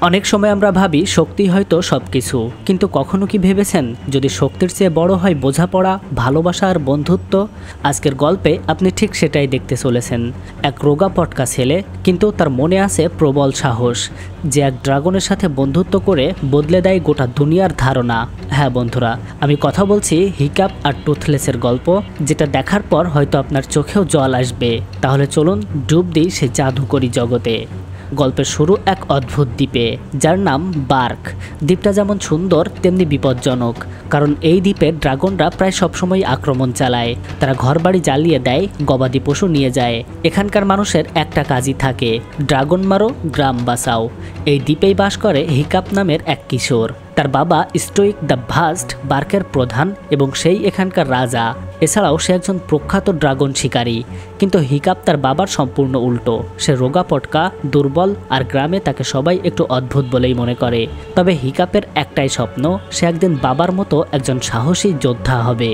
অনেক সময় আমরা ভাবি শক্তি হয়তো সবকিছু, কিন্তু কখনো কি ভেবেছেন যদি শক্তির চেয়ে বড় হয় বোঝাপড়া, ভালোবাসা আর বন্ধুত্ব? আজকের গল্পে আপনি ঠিক সেটাই দেখতে চলেছেন। এক রোগা পটকা ছেলে, কিন্তু তার মনে আছে প্রবল সাহস, যে এক ড্রাগনের সাথে বন্ধুত্ব করে বদলে দেয় গোটা দুনিয়ার ধারণা। হ্যাঁ বন্ধুরা, আমি কথা বলছি হিকাপ আর টুথলেসের গল্প, যেটা দেখার পর হয়তো আপনার চোখেও জল আসবে। তাহলে চলুন ডুব দিই সে জাদুকরী জগতে। গল্পের শুরু এক অদ্ভুত দ্বীপে, যার নাম বার্ক। দ্বীপটা যেমন সুন্দর তেমনি বিপজ্জনক, কারণ এই দ্বীপে ড্রাগনরা প্রায় সবসময় আক্রমণ চালায়। তারা ঘরবাড়ি জ্বালিয়ে দেয়, গবাদি পশু নিয়ে যায়। এখানকার মানুষের একটা কাজই থাকে, ড্রাগন মারো, গ্রাম বাঁচাও। এই দ্বীপেই বাস করে হিকাপ নামের এক কিশোর। তার বাবা স্টোইক দ্য ভাস্ট বার্কের প্রধান এবং সেই এখানকার রাজা। এছাড়াও সে একজন প্রখ্যাত ড্রাগন শিকারী। কিন্তু হিকাপ তার বাবার সম্পূর্ণ উল্টো। সে রোগা পটকা, দুর্বল, আর গ্রামে তাকে সবাই একটু অদ্ভুত বলেই মনে করে। তবে হিকাপের একটাই স্বপ্ন, সে একদিন বাবার মতো একজন সাহসী যোদ্ধা হবে।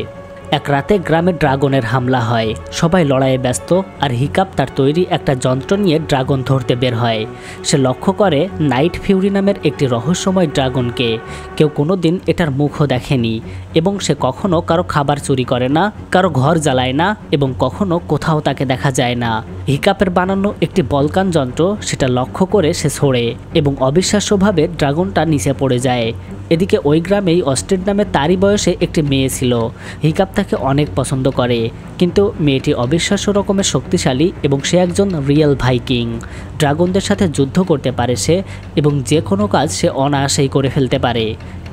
এক রাতে গ্রামে ড্রাগনের হামলা হয়, সবাই লড়াইয়ে ব্যস্ত, আর হিকাপ তার তৈরি একটা যন্ত্র নিয়ে ড্রাগন ধরতে বের হয়। সে লক্ষ্য করে নাইট ফিউরি নামের একটি রহস্যময় ড্রাগনকে। কেউ কোনোদিন এটার মুখও দেখেনি, এবং সে কখনো কারো খাবার চুরি করে না, কারো ঘর জ্বালায় না, এবং কখনো কোথাও তাকে দেখা যায় না। হিকাপের বানানো একটি বলকান যন্ত্র সেটা লক্ষ্য করে সে ছোড়ে, এবং অবিশ্বাস্যভাবে ড্রাগনটা নিচে পড়ে যায়। এদিকে ওই গ্রামেই অস্ট্রিড নামে তারই বয়সে একটি মেয়ে ছিল। হিকাপ তাকে অনেক পছন্দ করে, কিন্তু মেয়েটি অবিশ্বাস্য রকমের শক্তিশালী এবং সে একজন রিয়েল ভাইকিং। ড্রাগনদের সাথে যুদ্ধ করতে পারে সে, এবং যে কোনো কাজ সে অনায়াসেই করে ফেলতে পারে।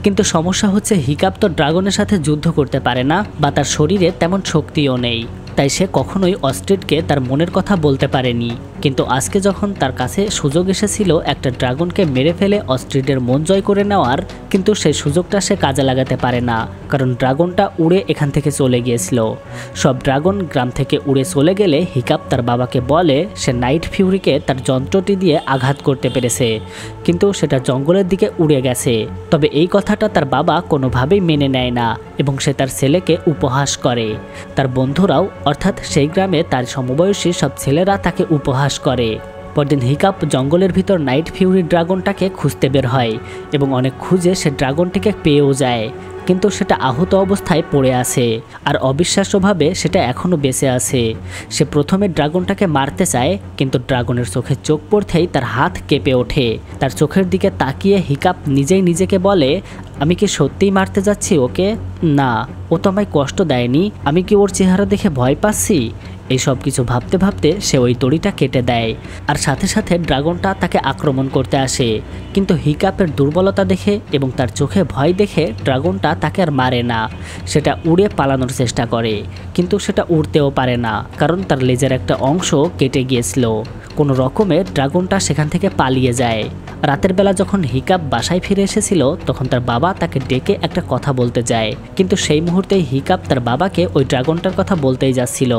কিন্তু সমস্যা হচ্ছে হিকাপ তো ড্রাগনের সাথে যুদ্ধ করতে পারে না, বা তার শরীরে তেমন শক্তিও নেই। তাই সে কখনোই অস্ট্রিডকে তার মনের কথা বলতে পারেনি। কিন্তু আজকে যখন তার কাছে সুযোগ এসেছিল একটা ড্রাগনকে মেরে ফেলে অস্ট্রিডের মন জয় করে নেওয়ার, কিন্তু সেই সুযোগটা সে কাজে লাগাতে পারে না, কারণ ড্রাগনটা উড়ে এখান থেকে চলে গিয়েছিল। সব ড্রাগন গ্রাম থেকে উড়ে চলে গেলে হিকাপ তার বাবাকে বলে সে নাইট ফিউরিকে তার যন্ত্রটি দিয়ে আঘাত করতে পেরেছে, কিন্তু সেটা জঙ্গলের দিকে উড়ে গেছে। তবে এই কথাটা তার বাবা কোনোভাবেই মেনে নেয় না, এবং সে তার ছেলেকে উপহাস করে। তার বন্ধুরাও, অর্থাৎ সেই গ্রামে তার সমবয়সী সব ছেলেরা তাকে উপহাস করে। পরদিন হিকাপ জঙ্গলের ভিতর নাইট ফিউরি ড্রাগনটাকে খুঁজতে বের হয়, এবং অনেক খুঁজে সে ড্রাগনটিকে পেয়েও যায়, কিন্তু সেটা আহত অবস্থায় পড়ে আছে, আর অবিশ্বাস্যভাবে সেটা এখনও বেঁচে আছে। সে প্রথমে ড্রাগনটাকে মারতে চায়, কিন্তু ড্রাগনের চোখে চোখ পড়তেই তার হাত কেঁপে ওঠে। তার চোখের দিকে তাকিয়ে হিকাপ নিজেই নিজেকে বলে, আমি কি সত্যিই মারতে যাচ্ছি ওকে? না, ও তো আমায় কষ্ট দেয়নি। আমি কি ওর চেহারা দেখে ভয় পাচ্ছি? এই সব কিছু ভাবতে ভাবতে সে ওই দড়িটা কেটে দেয়, আর সাথে সাথে ড্রাগনটা তাকে আক্রমণ করতে আসে। কিন্তু হিকাপের দুর্বলতা দেখে এবং তার চোখে ভয় দেখে ড্রাগনটা তাকে আর মারে না। সেটা উড়ে পালানোর চেষ্টা করে, কিন্তু সেটা উড়তেও পারে না, কারণ তার লেজের একটা অংশ কেটে গিয়েছিল। কোনো রকমে ড্রাগনটা সেখান থেকে পালিয়ে যায়। রাতের বেলা যখন হিকাপ বাসায় ফিরে এসেছিল, তখন তার বাবা তাকে ডেকে একটা কথা বলতে যায়, কিন্তু সেই মুহূর্তেই হিকাপ তার বাবাকে ওই ড্রাগনটার কথা বলতেই যাচ্ছিল।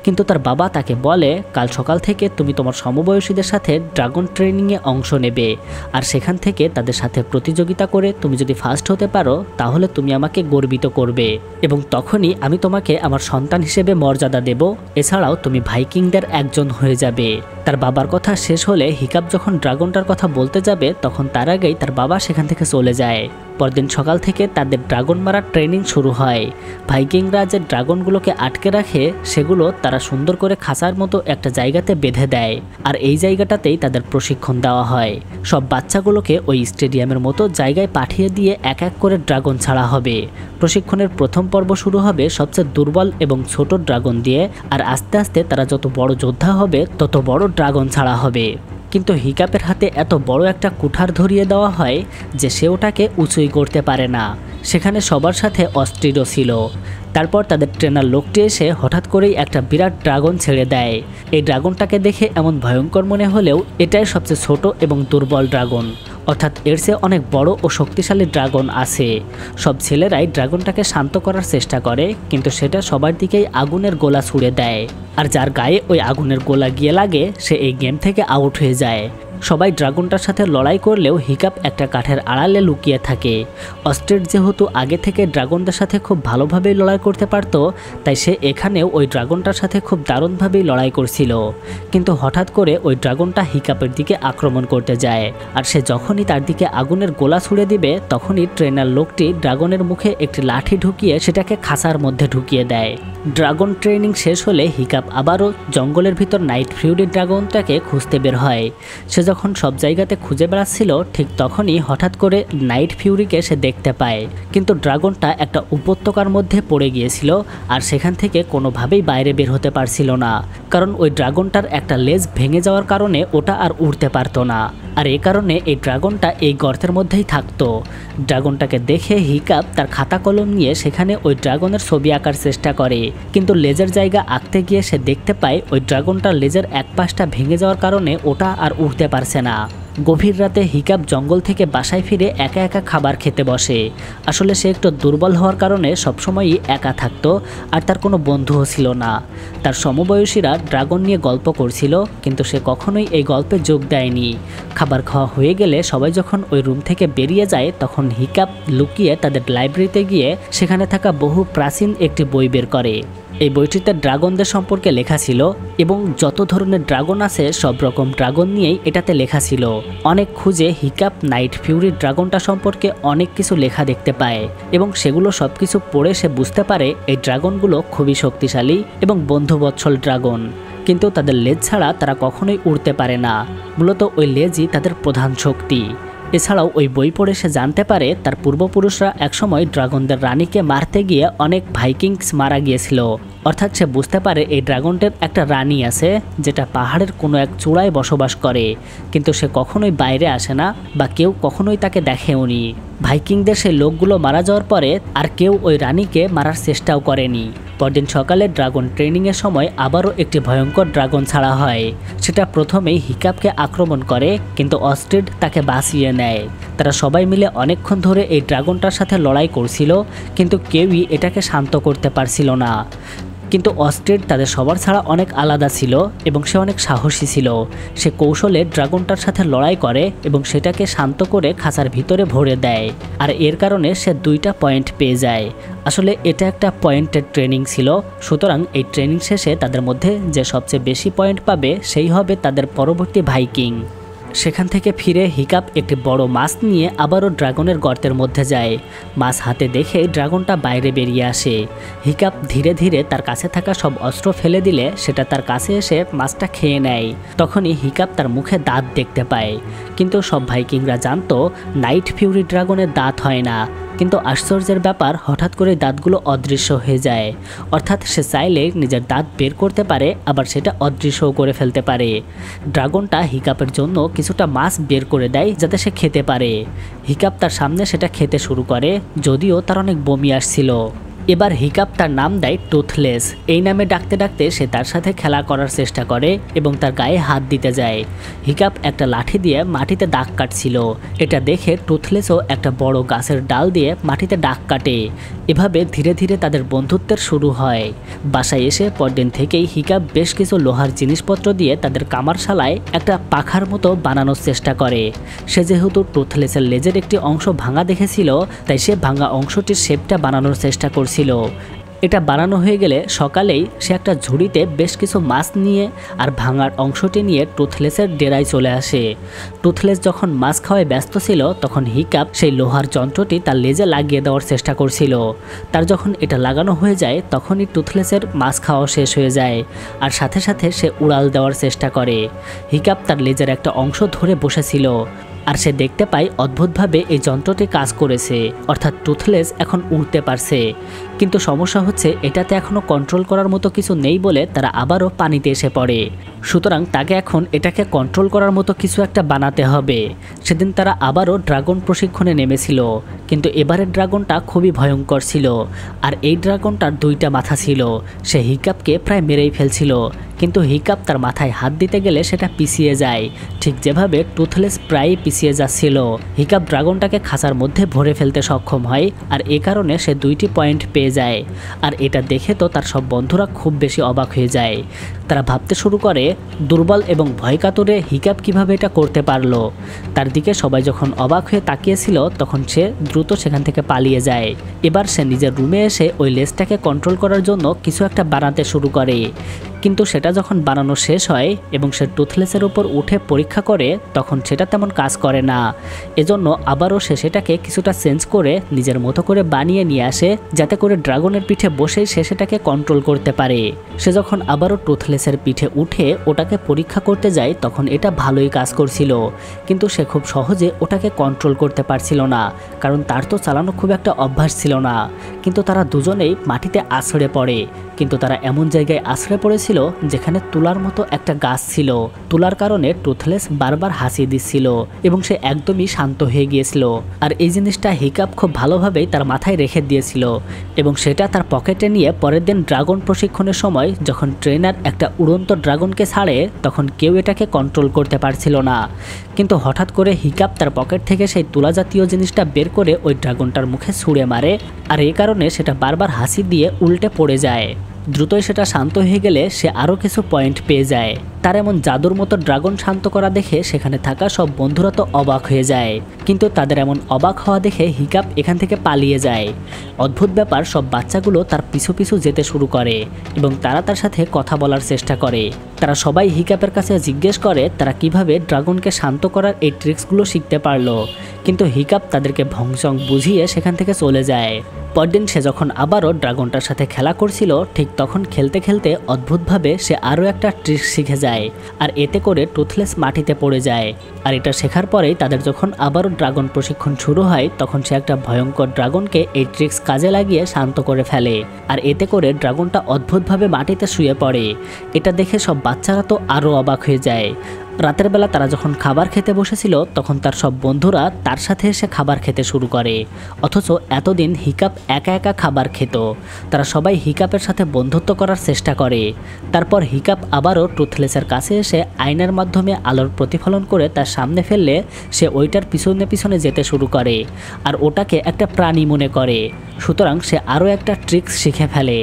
কিন্তু তার বাবা তাকে বলে, কাল সকাল থেকে তুমি তোমার সমবয়সীদের সাথে ড্রাগন ট্রেনিংয়ে অংশ নেবে, আর সেখান থেকে তাদের সাথে প্রতিযোগিতা করে তুমি যদি ফার্স্ট হতে পারো, তাহলে তুমি আমাকে গর্বিত করবে, এবং তখনই আমি তোমাকে আমার সন্তান হিসেবে মর্যাদা দেব। এছাড়াও তুমি ভাইকিংদের একজন হয়ে যাবে। তার বাবার কথা শেষ হলে হিকাপ যখন ড্রাগনটার কথা বলতে যাবে, তখন তার আগেই তার বাবা সেখান থেকে চলে যায়। পরদিন সকাল থেকে তাদের ড্রাগন মারার ট্রেনিং শুরু হয়। ভাইকিংরা যে ড্রাগনগুলোকে আটকে রাখে, সেগুলো তারা সুন্দর করে খাঁচার মতো একটা জায়গাতে বেঁধে দেয়, আর এই জায়গাটাতেই তাদের প্রশিক্ষণ দেওয়া হয়। সব বাচ্চাগুলোকে ওই স্টেডিয়ামের মতো জায়গায় পাঠিয়ে দিয়ে এক এক করে ড্রাগন ছাড়া হবে। প্রশিক্ষণের প্রথম পর্ব শুরু হবে সবচেয়ে দুর্বল এবং ছোট ড্রাগন দিয়ে, আর আস্তে আস্তে তারা যত বড় যোদ্ধা হবে তত বড় ড্রাগন ছাড়া হবে। কিন্তু হিকাপের হাতে এত বড় একটা কুঠার ধরিয়ে দেওয়া হয় যে সে ওটাকে উঁচুই করতে পারে না। সেখানে সবার সাথে অস্ট্রিডও ছিল। তারপর তাদের ট্রেনার লোকটি এসে হঠাৎ করেই একটা বিরাট ড্রাগন ছেড়ে দেয়। এই ড্রাগনটাকে দেখে এমন ভয়ঙ্কর মনে হলেও এটাই সবচেয়ে ছোট এবং দুর্বল ড্রাগন, অর্থাৎ এর চেয়ে অনেক বড় ও শক্তিশালী ড্রাগন আছে। সব ছেলেরাই ড্রাগনটাকে শান্ত করার চেষ্টা করে, কিন্তু সেটা সবার দিকেই আগুনের গোলা ছুড়ে দেয়, আর যার গায়ে ওই আগুনের গোলা গিয়ে লাগে সে এই গেম থেকে আউট হয়ে যায়। সবাই ড্রাগনটার সাথে লড়াই করলেও হিকাপ একটা কাঠের আড়ালে লুকিয়ে থাকে। অস্ট্রিড যেহেতু আগে থেকে ড্রাগনদের সাথে খুব ভালোভাবেই লড়াই করতে পারত, তাই সে এখানেও ওই ড্রাগনটার সাথে খুব দারুণভাবেই লড়াই করছিল। কিন্তু হঠাৎ করে ওই ড্রাগনটা হিকাপের দিকে আক্রমণ করতে যায়, আর সে যখনই তার দিকে আগুনের গোলা ছুড়ে দিবে তখনই ট্রেনার লোকটি ড্রাগনের মুখে একটি লাঠি ঢুকিয়ে সেটাকে খাঁচার মধ্যে ঢুকিয়ে দেয়। ড্রাগন ট্রেনিং শেষ হলে হিকাপ আবারও জঙ্গলের ভিতর নাইট ফিউরি ড্রাগনটাকে খুঁজতে বের হয়। সে যখন সব জায়গাতে খুঁজে বেড়াচ্ছিল ঠিক তখনই হঠাৎ করে নাইট ফিউরিকে সে দেখতে পায়, কিন্তু ড্রাগনটা একটা উপত্যকার মধ্যে পড়ে গিয়েছিল আর সেখান থেকে কোনোভাবেই বাইরে বের হতে পারছিল না, কারণ ওই ড্রাগনটার একটা লেজ ভেঙে যাওয়ার কারণে ওটা আর উড়তে পারতো না। আর এই কারণে এই ড্রাগনটা এই গর্তের মধ্যেই থাকতো। ড্রাগনটাকে দেখে হিকাপ তার খাতা কলম নিয়ে সেখানে ওই ড্রাগনের ছবি আঁকার চেষ্টা করে, কিন্তু লেজের জায়গা আঁকতে গিয়ে সে দেখতে পায় ওই ড্রাগনটার লেজের এক পাশটা ভেঙে যাওয়ার কারণে ওটা আর উঠতে পারছে না। গভীর রাতে হিকাপ জঙ্গল থেকে বাসায় ফিরে একা একা খাবার খেতে বসে। আসলে সে একটু দুর্বল হওয়ার কারণে সবসময়ই একা থাকতো আর তার কোনো বন্ধুও ছিল না। তার সমবয়সীরা ড্রাগন নিয়ে গল্প করছিল, কিন্তু সে কখনোই এই গল্পে যোগ দেয়নি। খাবার খাওয়া হয়ে গেলে সবাই যখন ওই রুম থেকে বেরিয়ে যায় তখন হিকাপ লুকিয়ে তাদের লাইব্রেরিতে গিয়ে সেখানে থাকা বহু প্রাচীন একটি বই বের করে। এই বইটিতে ড্রাগনদের সম্পর্কে লেখা ছিল এবং যত ধরনের ড্রাগন আছে সব রকম ড্রাগন নিয়েই এটাতে লেখা ছিল। অনেক খুঁজে হিকাপ নাইট ফিউরি ড্রাগনটা সম্পর্কে অনেক কিছু লেখা দেখতে পায় এবং সেগুলো সবকিছু পড়ে সে বুঝতে পারে এই ড্রাগনগুলো খুবই শক্তিশালী এবং বন্ধুবৎসল ড্রাগন, কিন্তু তাদের লেজ ছাড়া তারা কখনোই উড়তে পারে না। মূলত ওই লেজই তাদের প্রধান শক্তি। এছাড়াও ওই বই পড়ে সে জানতে পারে তার পূর্বপুরুষরা একসময় ড্রাগনদের রানীকে মারতে গিয়ে অনেক ভাইকিংস মারা গিয়েছিল। অর্থাৎ সে বুঝতে পারে এই ড্রাগনটার একটা রানী আছে যেটা পাহাড়ের কোনো এক চূড়ায় বসবাস করে, কিন্তু সে কখনোই বাইরে আসে না বা কেউ কখনোই তাকে দেখেওনি। ভাইকিংদের সেই লোকগুলো মারা যাওয়ার পরে আর কেউ ওই রানীকে মারার চেষ্টাও করেনি। পরদিন সকালে ড্রাগন ট্রেনিংয়ের সময় আবারও একটি ভয়ঙ্কর ড্রাগন ছাড়া হয়। সেটা প্রথমেই হিকাপকে আক্রমণ করে, কিন্তু অস্ট্রিড তাকে বাঁচিয়ে নেয়। তারা সবাই মিলে অনেকক্ষণ ধরে এই ড্রাগনটার সাথে লড়াই করছিল, কিন্তু কেউই এটাকে শান্ত করতে পারছিল না। কিন্তু অস্ট্রিড তাদের সবার ছাড়া অনেক আলাদা ছিল এবং সে অনেক সাহসী ছিল। সে কৌশলে ড্রাগনটার সাথে লড়াই করে এবং সেটাকে শান্ত করে খাঁচার ভিতরে ভরে দেয়, আর এর কারণে সে 2টা পয়েন্ট পেয়ে যায়। আসলে এটা একটা পয়েন্টের ট্রেনিং ছিল, সুতরাং এই ট্রেনিং শেষে তাদের মধ্যে যে সবচেয়ে বেশি পয়েন্ট পাবে সেই হবে তাদের পরবর্তী ভাইকিং। সেখান থেকে ফিরে হিকাপ একটি বড় মাছ নিয়ে আবারও ড্রাগনের গর্তের মধ্যে যায়। মাছ হাতে দেখে ড্রাগনটা বাইরে বেরিয়ে আসে। হিকাপ ধীরে ধীরে তার কাছে থাকা সব অস্ত্র ফেলে দিলে সেটা তার কাছে এসে মাছটা খেয়ে নেয়। তখনই হিকাপ তার মুখে দাঁত দেখতে পায়, কিন্তু সব ভাইকিংরা জানতো নাইট ফিউরি ড্রাগনের দাঁত হয় না। কিন্তু আশ্চর্যের ব্যাপার, হঠাৎ করে দাঁতগুলো অদৃশ্য হয়ে যায়। অর্থাৎ সে চাইলে নিজের দাঁত বের করতে পারে, আবার সেটা অদৃশ্যও করে ফেলতে পারে। ড্রাগনটা হিকাপের জন্য কিছুটা মাছ বের করে দেয় যাতে সে খেতে পারে। হিকাপ তার সামনে সেটা খেতে শুরু করে, যদিও তার অনেক বমি আসছিল। এবার হিকাপ তার নাম দেয় টুথলেস। এই নামে ডাকতে ডাকতে সে তার সাথে খেলা করার চেষ্টা করে এবং তার গায়ে হাত দিতে যায়। হিকাপ একটা লাঠি দিয়ে মাটিতে দাগ কাটছিল। এটা দেখে টুথলেসও একটা বড় গাছের ডাল দিয়ে মাটিতে দাগ কাটে। এভাবে ধীরে ধীরে তাদের বন্ধুত্বের শুরু হয়। বাসায় এসে পরদিন থেকেই হিকাপ বেশ কিছু লোহার জিনিসপত্র দিয়ে তাদের কামারশালায় একটা পাখার মতো বানানোর চেষ্টা করে। সে যেহেতু টুথলেসের লেজের একটি অংশ ভাঙা দেখেছিল, তাই সে ভাঙা অংশটির শেপটা বানানোর চেষ্টা করছিল। এটা বানানো হয়ে গেলে সকালেই সে একটা ঝুড়িতে বেশ কিছু মাছ নিয়ে আর ভাঙার অংশটি নিয়ে টুথলেসের ডেরায় চলে আসে। টুথলেস যখন মাছ খাওয়ায় ব্যস্ত ছিল তখন হিকাপ সেই লোহার যন্ত্রটি তার লেজে লাগিয়ে দেওয়ার চেষ্টা করছিল। তার যখন এটা লাগানো হয়ে যায় তখনই টুথলেসের মাছ খাওয়া শেষ হয়ে যায় আর সাথে সাথে সে উড়াল দেওয়ার চেষ্টা করে। হিকাপ তার লেজের একটা অংশ ধরে বসেছিল আর সে দেখতে পায় অদ্ভুতভাবে এই যন্ত্রটি কাজ করেছে, অর্থাৎ টুথলেস এখন উড়তে পারছে। কিন্তু সমস্যা হচ্ছে এটাতে এখনও কন্ট্রোল করার মতো কিছু নেই বলে তারা আবারও পানিতে এসে পড়ে। সুতরাং তাকে এখন এটাকে কন্ট্রোল করার মতো কিছু একটা বানাতে হবে। সেদিন তারা আবারও ড্রাগন প্রশিক্ষণে নেমেছিল, কিন্তু এবারের ড্রাগনটা খুবই ভয়ঙ্কর ছিল আর এই ড্রাগনটার 2টা মাথা ছিল। সে হিকাপকে প্রায় মেরেই ফেলছিল, কিন্তু হিকাপ তার মাথায় হাত দিতে গেলে সেটা পিছিয়ে যায়, ঠিক যেভাবে টুথলেস প্রায় পিছিয়ে যাচ্ছিল। হিকাপ ড্রাগনটাকে খাঁচার মধ্যে ভরে ফেলতে সক্ষম হয় আর এ কারণে সে 2টি পয়েন্ট পেয়ে পেয়ে যায়। আর এটা দেখে তো তার সব বন্ধুরা খুব বেশি অবাক হয়ে যায়। তারা ভাবতে শুরু করে দুর্বল এবং ভয় কাতরে হিকাপ কিভাবে এটা করতে পারলো। তার দিকে সবাই যখন অবাক হয়ে তাকিয়েছিল তখন সে দ্রুত সেখান থেকে পালিয়ে যায়। এবার সে নিজের রুমে এসে ওই লেজটাকে কন্ট্রোল করার জন্য কিছু একটা বানাতে শুরু করে। কিন্তু সেটা যখন বানানো শেষ হয় এবং সে টুথলেসের উপর উঠে পরীক্ষা করে তখন সেটা তেমন কাজ করে না। এজন্য আবারও সে সেটাকে কিছুটা চেঞ্জ করে নিজের মতো করে বানিয়ে নিয়ে আসে, যাতে করে ড্রাগনের পিঠে বসেই সে সেটাকে কন্ট্রোল করতে পারে। সে যখন আবারও টুথলেসের পিঠে উঠে ওটাকে পরীক্ষা করতে যায় তখন এটা ভালোই কাজ করছিল, কিন্তু সে খুব সহজে ওটাকে কন্ট্রোল করতে পারছিল না, কারণ তার তো চালানো খুব একটা অভ্যাস ছিল না। কিন্তু তারা দুজনেই মাটিতে আছড়ে পড়ে, কিন্তু তারা এমন জায়গায় আছড়ে পড়েছিল যেখানে তুলার মতো একটা গাছ ছিল। তুলার কারণে টুথলেস বারবার হাসি দিচ্ছিল এবং সে একদমই শান্ত হয়ে গিয়েছিল। আর এই জিনিসটা হিকাপ খুব ভালোভাবেই তার মাথায় রেখে দিয়েছিল এবং সেটা তার পকেটে নিয়ে পরের দিন ড্রাগন প্রশিক্ষণের সময় যখন ট্রেনার একটা উড়ন্ত ড্রাগনকে ছাড়ে তখন কেউ এটাকে কন্ট্রোল করতে পারছিল না। কিন্তু হঠাৎ করে হিকাপ তার পকেট থেকে সেই তুলা জাতীয় জিনিসটা বের করে ওই ড্রাগনটার মুখে ছুঁড়ে মারে, আর এই কারণে সেটা বারবার হাসি দিয়ে উল্টে পড়ে যায়। দ্রুতই সেটা শান্ত হয়ে গেলে সে আরও কিছু পয়েন্ট পেয়ে যায়। তার এমন জাদুর মতো ড্রাগন শান্ত করা দেখে সেখানে থাকা সব বন্ধুরা তো অবাক হয়ে যায়, কিন্তু তাদের এমন অবাক হওয়া দেখে হিকাপ এখান থেকে পালিয়ে যায়। অদ্ভুত ব্যাপার, সব বাচ্চাগুলো তার পিছু পিছু যেতে শুরু করে এবং তারা তার সাথে কথা বলার চেষ্টা করে। তারা সবাই হিকাপের কাছে জিজ্ঞেস করে তারা কিভাবে ড্রাগনকে শান্ত করার এই ট্রিক্সগুলো শিখতে পারলো, কিন্তু হিকাপ তাদেরকে ভংচং বুঝিয়ে সেখান থেকে চলে যায়। পরদিন সে যখন আবারও ড্রাগনটার সাথে খেলা করছিল ঠিক তখন খেলতে খেলতে অদ্ভুতভাবে সে আরও একটা ট্রিক শিখে যায়, আর এতে করে টুথলেস মাটিতে পড়ে যায়। আর এটা শেখার পরেই তাদের যখন আবারও ড্রাগন প্রশিক্ষণ শুরু হয় তখন সে একটা ভয়ঙ্কর ড্রাগনকে এই ট্রিক্স কাজে লাগিয়ে শান্ত করে ফেলে, আর এতে করে ড্রাগনটা অদ্ভুতভাবে মাটিতে শুয়ে পড়ে। এটা দেখে সব বাচ্চারা তো আরও অবাক হয়ে যায়। রাতের বেলা তারা যখন খাবার খেতে বসেছিল তখন তার সব বন্ধুরা তার সাথে এসে খাবার খেতে শুরু করে, অথচ এতদিন হিকাপ একা একা খাবার খেত। তারা সবাই হিকাপের সাথে বন্ধুত্ব করার চেষ্টা করে। তারপর হিকাপ আবারও টুথলেসের কাছে এসে আয়নার মাধ্যমে আলোর প্রতিফলন করে তার সামনে ফেললে সে ওইটার পিছনে পিছনে যেতে শুরু করে আর ওটাকে একটা প্রাণী মনে করে। সুতরাং সে আরও একটা ট্রিক্স শিখে ফেলে।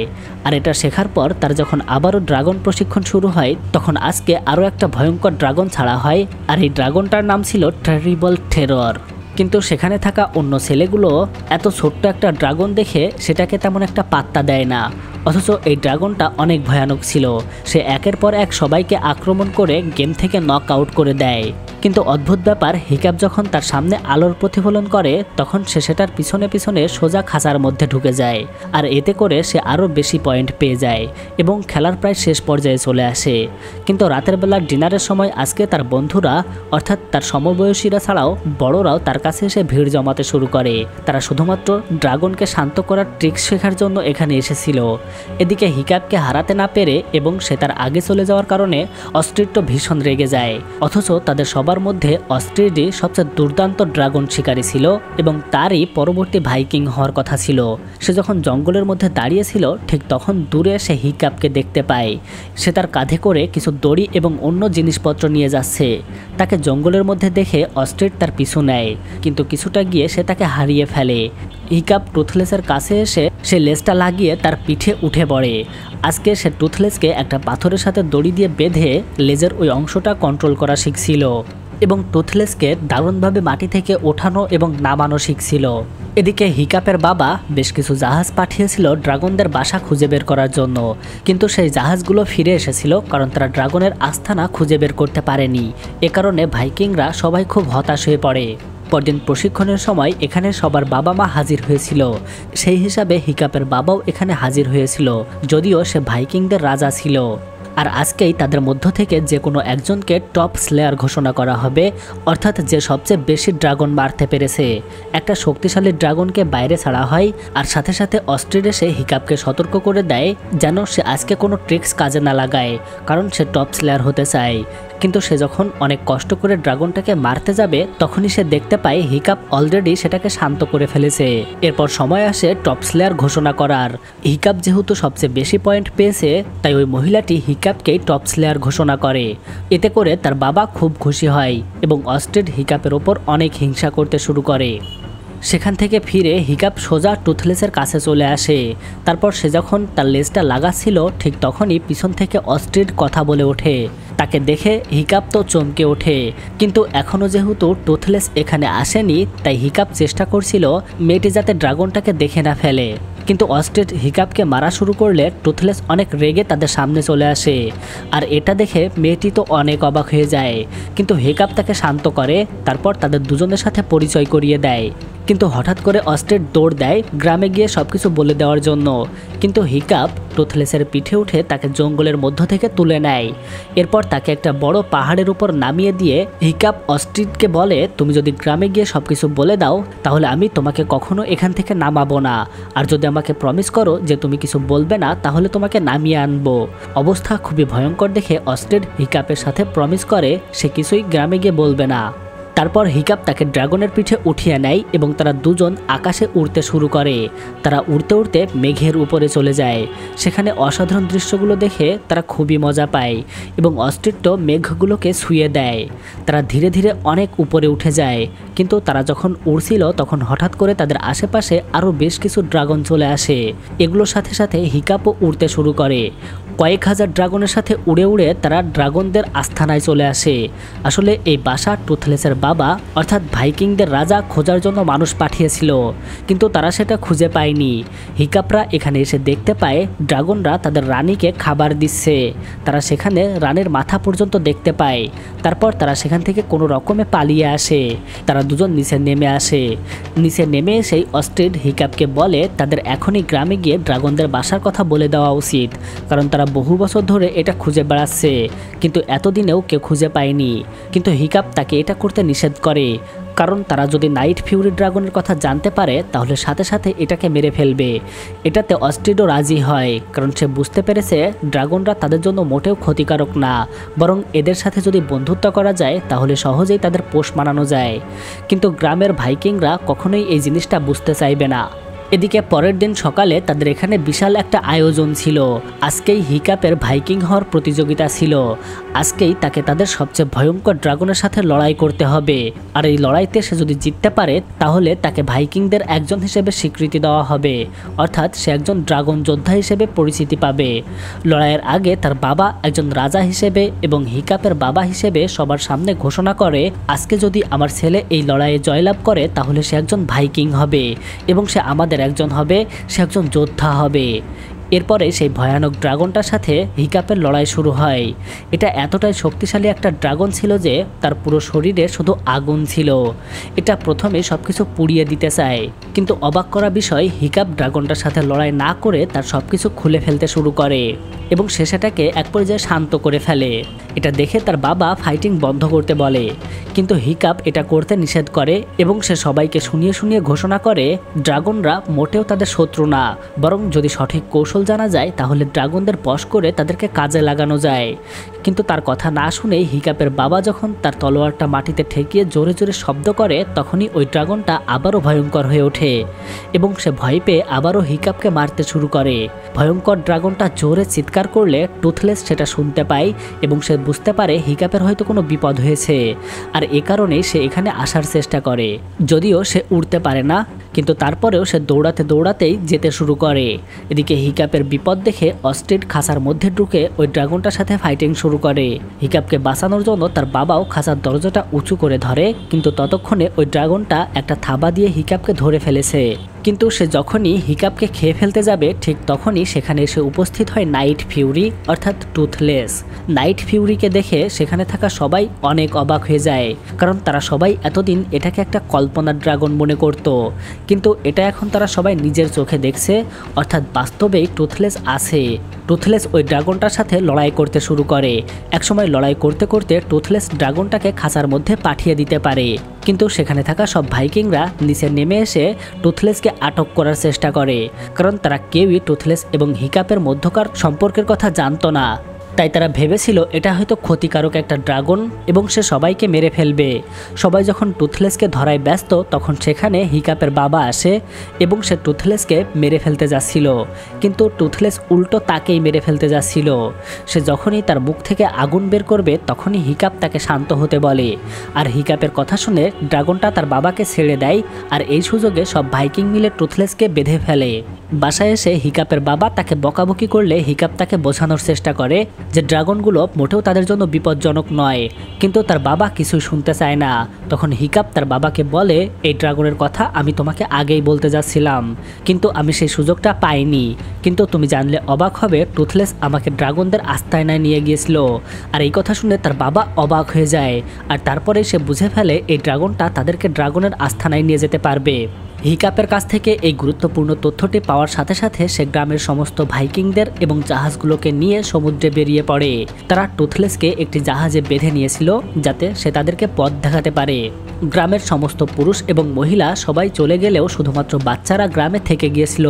আর এটা শেখার পর তার যখন আবারও ড্রাগন প্রশিক্ষণ শুরু হয় তখন আজকে আরও একটা ভয়ঙ্কর ড্রাগন ছাড়া হয়, আর এই ড্রাগনটার নাম ছিল টেরিবল টেরর। কিন্তু সেখানে থাকা অন্য ছেলেগুলো এত ছোট্ট একটা ড্রাগন দেখে সেটাকে তেমন একটা পাত্তা দেয় না, অথচ এই ড্রাগনটা অনেক ভয়ানক ছিল। সে একের পর এক সবাইকে আক্রমণ করে গেম থেকে নক আউট করে দেয়। কিন্তু অদ্ভুত ব্যাপার, হিকাপ যখন তার সামনে আলোর প্রতিফলন করে তখন সে সেটার পিছনে পিছনে সোজা খাঁচার মধ্যে ঢুকে যায়, আর এতে করে সে আরও বেশি পয়েন্ট পেয়ে যায় এবং খেলার প্রায় শেষ পর্যায়ে চলে আসে। কিন্তু রাতের বেলা ডিনারের সময় আজকে তার বন্ধুরা অর্থাৎ তার সমবয়সীরা ছাড়াও বড়রাও তার কাছে এসে ভিড় জমাতে শুরু করে। তারা শুধুমাত্র ড্রাগনকে শান্ত করার ট্রিক্স শেখার জন্য এখানে এসেছিল। এদিকে হিকাপকে হারাতে না পেরে এবং সে তার আগে চলে যাওয়ার কারণে অস্ট্রিড তো ভীষণ রেগে যায়, অথচ তাদের সবার মধ্যে অস্ট্রিডই সবচেয়ে দুর্দান্ত ড্রাগন শিকারী ছিল এবং তারই পরবর্তী ভাইকিং হওয়ার কথা ছিল। সে যখন জঙ্গলের মধ্যে দাঁড়িয়েছিল ঠিক তখন দূরে সে হিকাপকে দেখতে পায়। সে তার কাঁধে করে কিছু দড়ি এবং অন্য জিনিসপত্র নিয়ে যাচ্ছে। তাকে জঙ্গলের মধ্যে দেখে অস্ট্রিড তার পিছু নেয়, কিন্তু কিছুটা গিয়ে সে তাকে হারিয়ে ফেলে। হিকাপ টুথলেসের কাছে এসে সে লেজটা লাগিয়ে তার পিঠে উঠে পড়ে। আজকে সে টুথলেসকে একটা পাথরের সাথে দড়ি দিয়ে বেঁধে লেজের ওই অংশটা কন্ট্রোল করা শিখছিল এবং টুথলেসকে দারুণভাবে মাটি থেকে ওঠানো এবং নামানো শিখছিল। এদিকে হিকাপের বাবা বেশ কিছু জাহাজ পাঠিয়েছিল ড্রাগনদের বাসা খুঁজে বের করার জন্য, কিন্তু সেই জাহাজগুলো ফিরে এসেছিল কারণ তারা ড্রাগনের আস্তানা খুঁজে বের করতে পারেনি। এ কারণে ভাইকিংরা সবাই খুব হতাশ হয়ে পড়ে। পরদিন প্রশিক্ষণের সময় এখানে সবার বাবা মা হাজির হয়েছিল, সেই হিসাবে হিকাপের বাবাও এখানে হাজির হয়েছিল, যদিও সে ভাইকিংদের রাজা ছিল। আর আজকেই তাদের মধ্য থেকে যে কোনো একজনকে টপ স্লেয়ার ঘোষণা করা হবে, অর্থাৎ যে সবচেয়ে বেশি ড্রাগন মারতে পেরেছে। একটা শক্তিশালী ড্রাগনকে বাইরে ছাড়া হয়, আর সাথে সাথে অস্ট্রিড এসে হিকাপকে সতর্ক করে দেয় যেন সে আজকে কোনো ট্রিক্স কাজে না লাগায়, কারণ সে টপ স্লেয়ার হতে চায়। কিন্তু সে যখন অনেক কষ্ট করে ড্রাগনটাকে মারতে যাবে তখনই সে দেখতে পায় হিকাপ অলরেডি সেটাকে শান্ত করে ফেলেছে। এরপর সময় আসে টপ স্লেয়ার ঘোষণা করার। হিকাপ যেহেতু সবচেয়ে বেশি পয়েন্ট পেয়েছে তাই ওই মহিলাটি হিকাপকেই টপ স্লেয়ার ঘোষণা করে। এতে করে তার বাবা খুব খুশি হয় এবং অস্ট্রিড হিকাপের ওপর অনেক হিংসা করতে শুরু করে। সেখান থেকে ফিরে হিকাপ সোজা টুথলেসের কাছে চলে আসে। তারপর সে যখন তার লেজটা লাগাচ্ছিল ঠিক তখনই পিছন থেকে অস্ট্রিড কথা বলে ওঠে। তাকে দেখে হিকাপ তো চমকে ওঠে, কিন্তু এখনও যেহেতু টুথলেস এখানে আসেনি তাই হিকাপ চেষ্টা করছিল মেয়েটি যাতে ড্রাগনটাকে দেখে না ফেলে। কিন্তু অস্ট্রিড হিকাপকে মারা শুরু করলে টুথলেস অনেক রেগে তাদের সামনে চলে আসে। আর এটা দেখে মেয়েটি তো অনেক অবাক হয়ে যায়, কিন্তু হিকাপ তাকে শান্ত করে। তারপর তাদের দুজনের সাথে পরিচয় করিয়ে দেয়। কিন্তু হঠাৎ করে অস্ট্রিড দৌড় দেয় গ্রামে গিয়ে সবকিছু বলে দেওয়ার জন্য, কিন্তু হিকাপ টুথলেসের পিঠে উঠে তাকে জঙ্গলের মধ্য থেকে তুলে নেয়। এরপর তাকে একটা বড় পাহাড়ের উপর নামিয়ে দিয়ে হিকাপ অস্ট্রিডকে বলে, তুমি যদি গ্রামে গিয়ে সবকিছু বলে দাও তাহলে আমি তোমাকে কখনো এখান থেকে নামাবো না, আর যদি আমাকে প্রমিস করো যে তুমি কিছু বলবে না তাহলে তোমাকে নামিয়ে আনবো। অবস্থা খুবই ভয়ঙ্কর দেখে অস্ট্রিড হিকাপের সাথে প্রমিস করে সে কিছুই গ্রামে গিয়ে বলবে না। তারপর হিকাপ তাকে ড্রাগনের পিঠে উঠিয়ে নেয় এবং তারা দুজন আকাশে উড়তে শুরু করে। তারা উড়তে উড়তে মেঘের উপরে চলে যায়। সেখানে অসাধারণ দৃশ্যগুলো দেখে তারা খুবই মজা পায় এবং অস্ট্রিড মেঘগুলোকে ছুঁয়ে দেয়। তারা ধীরে ধীরে অনেক উপরে উঠে যায়, কিন্তু তারা যখন উড়ছিল তখন হঠাৎ করে তাদের আশেপাশে আরও বেশ কিছু ড্রাগন চলে আসে। এগুলোর সাথে সাথে হিকাপও উড়তে শুরু করে। কয়েক হাজার ড্রাগনের সাথে উড়ে উড়ে তারা ড্রাগনদের আস্থানায় চলে আসে। আসলে এই বাসা টুথলেসের বাবা অর্থাৎ ভাইকিংদের রাজা খোঁজার জন্য মানুষ পাঠিয়েছিল, কিন্তু তারা সেটা খুঁজে পায়নি। হিকাপরা এখানে এসে দেখতে পায় ড্রাগনরা তাদের রানীকে খাবার দিচ্ছে। তারা সেখানে রানীর মাথা পর্যন্ত দেখতে পায়। তারপর তারা সেখান থেকে কোনো রকমে পালিয়ে আসে। তারা দুজন নিচে নেমে আসে। নিচে নেমে এসেই অস্ট্রিড হিকাপকে বলে তাদের এখনই গ্রামে গিয়ে ড্রাগনদের বাসার কথা বলে দেওয়া উচিত, কারণ তারা বহু বছর ধরে এটা খুঁজে বেড়াচ্ছে, কিন্তু এতদিনেও কেউ খুঁজে পায়নি। কিন্তু হিকাপ তাকে এটা করতে নিষেধ করে, কারণ তারা যদি নাইট ফিউরি ড্রাগনের কথা জানতে পারে তাহলে সাথে সাথে এটাকে মেরে ফেলবে। এটাতে অস্ট্রিডও রাজি হয়, কারণ সে বুঝতে পেরেছে ড্রাগনরা তাদের জন্য মোটেও ক্ষতিকারক না, বরং এদের সাথে যদি বন্ধুত্ব করা যায় তাহলে সহজেই তাদের পোষ মানানো যায়। কিন্তু গ্রামের ভাইকিংরা কখনোই এই জিনিসটা বুঝতে চাইবে না। এদিকে পরের দিন সকালে তাদের এখানে বিশাল একটা আয়োজন ছিল। আজকেই হিকাপের ভাইকিং হওয়ার প্রতিযোগিতা ছিল। আজকেই তাকে তাদের সবচেয়ে ভয়ঙ্কর ড্রাগনের সাথে লড়াই করতে হবে, আর এই লড়াইতে সে যদি জিততে পারে তাহলে তাকে ভাইকিংদের একজন হিসেবে স্বীকৃতি দেওয়া হবে, অর্থাৎ সে একজন ড্রাগন যোদ্ধা হিসেবে পরিচিতি পাবে। লড়াইয়ের আগে তার বাবা একজন রাজা হিসেবে এবং হিকাপের বাবা হিসেবে সবার সামনে ঘোষণা করে, আজকে যদি আমার ছেলে এই লড়াইয়ে জয়লাভ করে তাহলে সে একজন ভাইকিং হবে এবং সে আমাদের একজন হবে, সে একজন যোদ্ধা হবে। এরপরে সেই ভয়ানক ড্রাগনটার সাথে হিকাপের লড়াই শুরু হয়। এটা এতটাই শক্তিশালী একটা ড্রাগন ছিল যে তার পুরো শরীরে শুধু আগুন ছিল। এটা প্রথমে সবকিছু পুড়িয়ে দিতে চায়, কিন্তু অবাক করা বিষয় হিকাপ ড্রাগনটার সাথে লড়াই না করে তার সবকিছু খুলে ফেলতে শুরু করে এবং সে সেটাকে এক পর্যায়ে শান্ত করে ফেলে। এটা দেখে তার বাবা ফাইটিং বন্ধ করতে বলে, কিন্তু হিকাপ এটা করতে নিষেধ করে এবং সে সবাইকে শুনিয়ে শুনিয়ে ঘোষণা করে ড্রাগনরা মোটেও তাদের শত্রু না, বরং যদি সঠিক কৌশল জানা যায় তাহলে ড্রাগনদের বশ করে তাদেরকে কাজে লাগানো যায়। কিন্তু তার কথা না শুনেই হিকাপের বাবা যখন তার তলোয়ারটা মাটিতে ঠেকিয়ে জোরে জোরে শব্দ করে তখনই ওই ড্রাগনটা আবারও ভয়ঙ্কর হয়ে ওঠে এবং সে ভয় পেয়ে আবারও হিকাপকে মারতে শুরু করে। ভয়ঙ্কর ড্রাগনটা জোরে চিৎকার করলে টুথলেস সেটা শুনতে পায় এবং সে বুঝতে পারে হিকাপের হয়তো কোনো বিপদ হয়েছে, আর এ কারণেই সে এখানে আসার চেষ্টা করে। যদিও সে উড়তে পারে না, কিন্তু তারপরেও সে দৌড়াতে দৌড়াতেই যেতে শুরু করে। এদিকে হিকাপের বিপদ দেখে অস্ট্রিড খাঁচার মধ্যে ঢুকে ওই ড্রাগনটার সাথে ফাইটিং শুরু করে। হিকাপকে বাঁচানোর জন্য তার বাবাও খাঁচার দরজাটা উঁচু করে ধরে, কিন্তু ততক্ষণে ওই ড্রাগনটা একটা থাবা দিয়ে হিকাপকে ধরে ফেলেছে। কিন্তু সে যখনই হিকাপকে খেয়ে ফেলতে যাবে ঠিক তখনই সেখানে এসে উপস্থিত হয় নাইট ফিউরি অর্থাৎ টুথলেস। নাইট ফিউরিকে দেখে সেখানে থাকা সবাই অনেক অবাক হয়ে যায়, কারণ তারা সবাই এতদিন এটাকে একটা কল্পনার ড্রাগন মনে করত, কিন্তু এটা এখন তারা সবাই নিজের চোখে দেখছে, অর্থাৎ বাস্তবেই টুথলেস আছে। টুথলেস ওই ড্রাগনটার সাথে লড়াই করতে শুরু করে। একসময় লড়াই করতে করতে টুথলেস ড্রাগনটাকে খাঁচার মধ্যে পাঠিয়ে দিতে পারে, কিন্তু সেখানে থাকা সব ভাইকিংরা নিচে নেমে এসে টুথলেসকে আটক করার চেষ্টা করে, কারণ তারা কেউই টুথলেস এবং হিকাপের মধ্যকার সম্পর্কের কথা জানতো না। তাই তারা ভেবেছিল এটা হয়তো ক্ষতিকারক একটা ড্রাগন এবং সে সবাইকে মেরে ফেলবে। সবাই যখন টুথলেসকে ধরায় ব্যস্ত তখন সেখানে হিকাপের বাবা আসে এবং সে টুথলেসকে মেরে ফেলতে যাচ্ছিল, কিন্তু টুথলেস উল্টো তাকেই মেরে ফেলতে যাচ্ছিল। সে যখনই তার মুখ থেকে আগুন বের করবে তখনই হিকাপ তাকে শান্ত হতে বলে, আর হিকাপের কথা শুনে ড্রাগনটা তার বাবাকে ছেড়ে দেয়। আর এই সুযোগে সব ভাইকিং মিলে টুথলেসকে বেঁধে ফেলে। বাসায় এসে হিকাপের বাবা তাকে বকাবকি করলে হিকাপ তাকে বোঝানোর চেষ্টা করে যে ড্রাগনগুলো মোটেও তাদের জন্য বিপজ্জনক নয়, কিন্তু তার বাবা কিছুই শুনতে চায় না। তখন হিকাপ তার বাবাকে বলে, এই ড্রাগনের কথা আমি তোমাকে আগেই বলতে যাচ্ছিলাম, কিন্তু আমি সেই সুযোগটা পাইনি। কিন্তু তুমি জানলে অবাক হবে, টুথলেস আমাকে ড্রাগনদের আস্তানায় নিয়ে গিয়েছিল। আর এই কথা শুনে তার বাবা অবাক হয়ে যায়, আর তারপরে সে বুঝে ফেলে এই ড্রাগনটা তাদেরকে ড্রাগনের আস্তানায় নিয়ে যেতে পারবে। হিকাপের কাছ থেকে এই গুরুত্বপূর্ণ তথ্যটি পাওয়ার সাথে সাথে সে গ্রামের সমস্ত ভাইকিংদের এবং জাহাজগুলোকে নিয়ে সমুদ্রে বেরিয়ে পড়ে। তারা টুথলেসকে একটি জাহাজে বেঁধে নিয়েছিল যাতে সে তাদেরকে পথ দেখাতে পারে। গ্রামের সমস্ত পুরুষ এবং মহিলা সবাই চলে গেলেও শুধুমাত্র বাচ্চারা গ্রামে থেকে গিয়েছিল।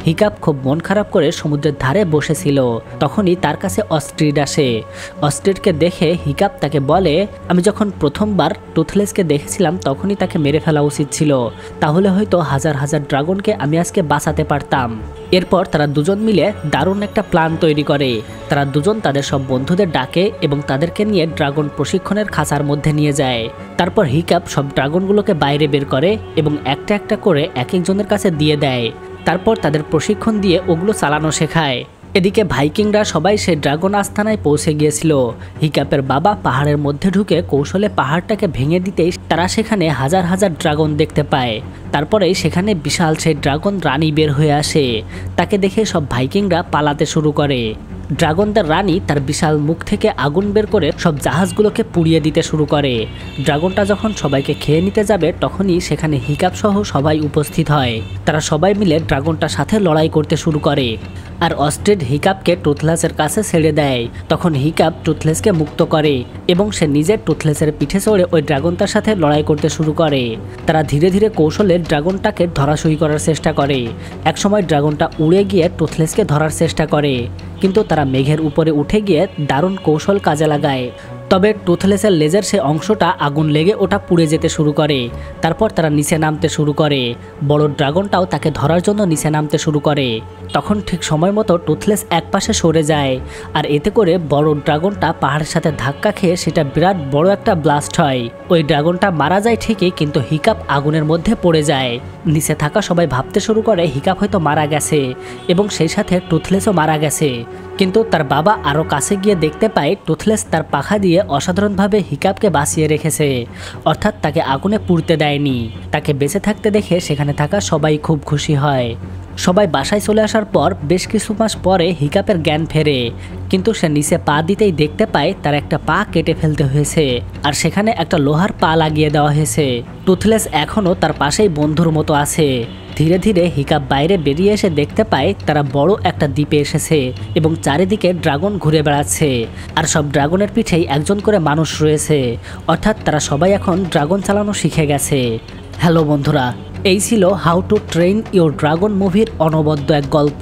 হিকাপ খুব মন খারাপ করে সমুদ্রের ধারে বসেছিল। তখনই তার কাছে অস্ট্রিড আসে। অস্ট্রিডকে দেখে হিকাপ তাকে বলে, আমি যখন প্রথমবার টুথলেসকে দেখেছিলাম তখনই তাকে মেরে ফেলা উচিত ছিল, তাহলে হয়তো হাজার হাজার ড্রাগনকে আমি আজকে বাঁচাতে পারতাম। এরপর তারা দুজন মিলে দারুণ একটা প্ল্যান তৈরি করে। তারা দুজন তাদের সব বন্ধুদের ডাকে এবং তাদেরকে নিয়ে ড্রাগন প্রশিক্ষণের খাঁচার মধ্যে নিয়ে যায়। তারপর হিকাপ সব ড্রাগনগুলোকে বাইরে বের করে এবং একটা একটা করে এক একজনের কাছে দিয়ে দেয়। তারপর তাদের প্রশিক্ষণ দিয়ে ওগুলো চালানো শেখায়। এদিকে ভাইকিংরা সবাই সেই ড্রাগন আস্তানায় পৌঁছে গিয়েছিল। হিকাপের বাবা পাহাড়ের মধ্যে ঢুকে কৌশলে পাহাড়টাকে ভেঙে দিতেই তারা সেখানে হাজার হাজার ড্রাগন দেখতে পায়। তারপরেই সেখানে বিশাল সেই ড্রাগন রানী বের হয়ে আসে। তাকে দেখে সব ভাইকিংরা পালাতে শুরু করে। ড্রাগনদের রানী তার বিশাল মুখ থেকে আগুন বের করে সব জাহাজগুলোকে পুড়িয়ে দিতে শুরু করে। ড্রাগনটা যখন সবাইকে খেয়ে নিতে যাবে তখনই সেখানে হিকাপ সহ সবাই উপস্থিত হয়। তারা সবাই মিলে ড্রাগনটার সাথে লড়াই করতে শুরু করে। আর অস্ট্রিড হিকাপকে টুথলেসের কাছে ছেড়ে দেয়। তখন হিকাপ টুথলেসকে মুক্ত করে এবং সে নিজের টুথলেসের পিঠে চড়ে ওই ড্রাগনটার সাথে লড়াই করতে শুরু করে। তারা ধীরে ধীরে কৌশলে ড্রাগনটাকে ধরাশয়ী করার চেষ্টা করে। একসময় ড্রাগনটা উড়ে গিয়ে টুথলেসকে ধরার চেষ্টা করে, কিন্তু তারা মেঘের উপরে উঠে গিয়ে দারুণ কৌশল কাজে লাগায়। তবে টুথলেসের লেজের সে অংশটা আগুন লেগে ওটা পুড়ে যেতে শুরু করে। তারপর তারা নিচে নামতে শুরু করে। বড় ড্রাগনটাও তাকে ধরার জন্য নিচে নামতে শুরু করে। তখন ঠিক সময় মতো টুথলেস একপাশে সরে যায়, আর এতে করে বড় ড্রাগনটা পাহাড়ের সাথে ধাক্কা খেয়ে সেটা বিরাট বড় একটা ব্লাস্ট হয়। ওই ড্রাগনটা মারা যায় ঠিকই, কিন্তু হিকাপ আগুনের মধ্যে পড়ে যায়। নিচে থাকা সবাই ভাবতে শুরু করে হিকাপ হয়তো মারা গেছে এবং সেই সাথে টুথলেসও মারা গেছে। কিন্তু তার বাবা আরও কাছে গিয়ে দেখতে পায় টুথলেস তার পাখা দিয়ে অসাধারণভাবে হিকাপকে বাঁচিয়ে রেখেছে, অর্থাৎ তাকে আগুনে পুড়তে দেয়নি। তাকে বেঁচে থাকতে দেখে সেখানে থাকা সবাই খুব খুশি হয়। সবাই বাসায় চলে আসার পর বেশ কিছু মাস পরে হিকাপের জ্ঞান ফেরে, কিন্তু সে নিচে পা দিতেই দেখতে পায় তার একটা পা কেটে ফেলতে হয়েছে, আর সেখানে একটা লোহার পা লাগিয়ে দেওয়া হয়েছে। টুথলেস এখনও তার পাশেই বন্ধুর মতো আছে। ধীরে ধীরে হিকাপ বাইরে বেরিয়ে এসে দেখতে পায় তারা বড় একটা দ্বীপে এসেছে এবং চারিদিকে ড্রাগন ঘুরে বেড়াচ্ছে, আর সব ড্রাগনের পিঠেই একজন করে মানুষ রয়েছে, অর্থাৎ তারা সবাই এখন ড্রাগন চালানো শিখে গেছে। হ্যালো বন্ধুরা, এই ছিল how to train your dragon মুভির অনবদ্য এক গল্প।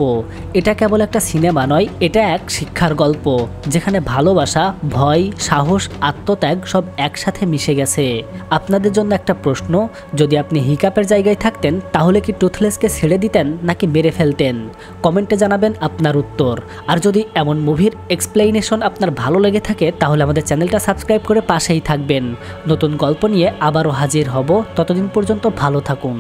এটা কেবল একটা সিনেমা নয়, এটা এক শিক্ষার গল্প যেখানে ভালোবাসা, ভয়, সাহস, আত্মত্যাগ সব একসাথে মিশে গেছে। আপনাদের জন্য একটা প্রশ্ন, যদি আপনি হিকাপের জায়গায় থাকতেন তাহলে কি টুথলেসকে ছেড়ে দিতেন নাকি মেরে ফেলতেন? কমেন্টে জানাবেন আপনার উত্তর। আর যদি এমন মুভির এক্সপ্লেনেশন আপনার ভালো লেগে থাকে তাহলে আমাদের চ্যানেলটা সাবস্ক্রাইব করে পাশেই থাকবেন। নতুন গল্প নিয়ে আবারও হাজির হব, ততদিন পর্যন্ত ভালো থাকুন।